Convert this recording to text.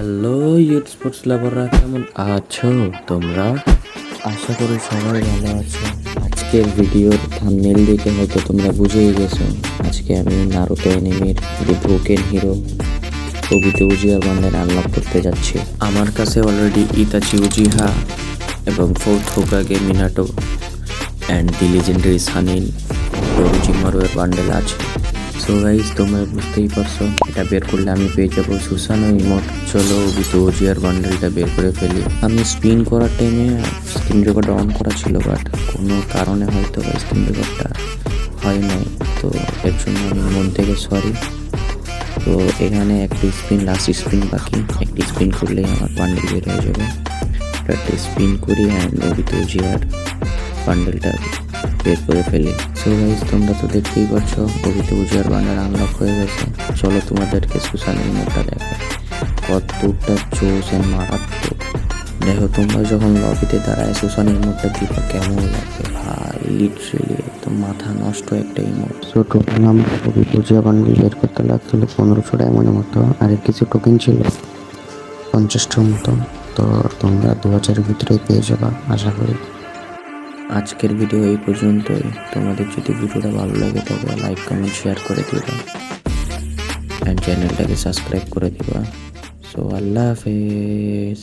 Hello youth sports লাভাররা, কেমন আছো তোমরা? আশা করি সবাই ভালো আছো। আজকের ভিডিওর থাম্বনেল দেখে হয়তো তোমরা বুঝেই গেছো আজকে আমি নারুতো অ্যানিমের যে broken hero Obito Uchiha bundle unlock করতে যাচ্ছি। আমার কাছে অলরেডি ইতাচি উজিহা এবং fourth Hokage Minato and the legendary Sannin ওরোচিমারুর বান্ডেল আছে। সো গাইস, তোমরা বুঝতেই পারছো এটা বের করলে আমি পেয়ে যাবো সুসানো ইমোট। চলো ওবিতো উজিয়ার বান্ডেলটা বের করে ফেলি। আমি স্পিন করার টাইমে স্ক্রিন রেকর্ড অন করা ছিল, বাট কোনো কারণে হয়তো স্ক্রিন রেকর্ডটা হয় নাই, তো এর জন্য আমি মন থেকে সরি। তো এখানে একটি স্পিন, লাস্ট স্পিন বাকি, একটি স্পিন করলেই আমার বান্ডেল বের হয়ে যাবে। একটা স্পিন করি অ্যান্ড ওবিতো উজিয়ার বান্ডেলটা বের করে ফেলি। সো গাইস, তোমরা তো দেখতেই পাচ্ছ ওবিতো উজিয়ার বান্ডেল আনলক হয়ে গেছে। চলো তোমাদেরকে সুসানো ইমোটটা দেখাই, কতটা জোস এন্ড মারাত্মক। দেখো, তোমরা যখন লবিতে দাঁড়ায় সুসানো ইমোটটা দিবা কেমন লাগবে ভাই, লিটারেলি একদম মাথা নষ্ট একটা ইমোট। সো টোটাল আমার ওবিতো উজিয়া বান্ডেল বের করতে লাগছিল 1500 ডায়মন্ডের মতো, আর কিছু টোকেন ছিল 50টার মতো। তো তোমরা 2000-এর ভিতরেই পেয়ে যাবা আশা করি। আজকের ভিডিও এই পর্যন্তই। তোমাদের যদি ভিডিওটা ভালো লাগে তবে লাইক, কমেন্ট, শেয়ার করে দিবা অ্যান্ড চ্যানেলটাকে সাবস্ক্রাইব করে দিবা। সো আল্লাহ হাফেজ।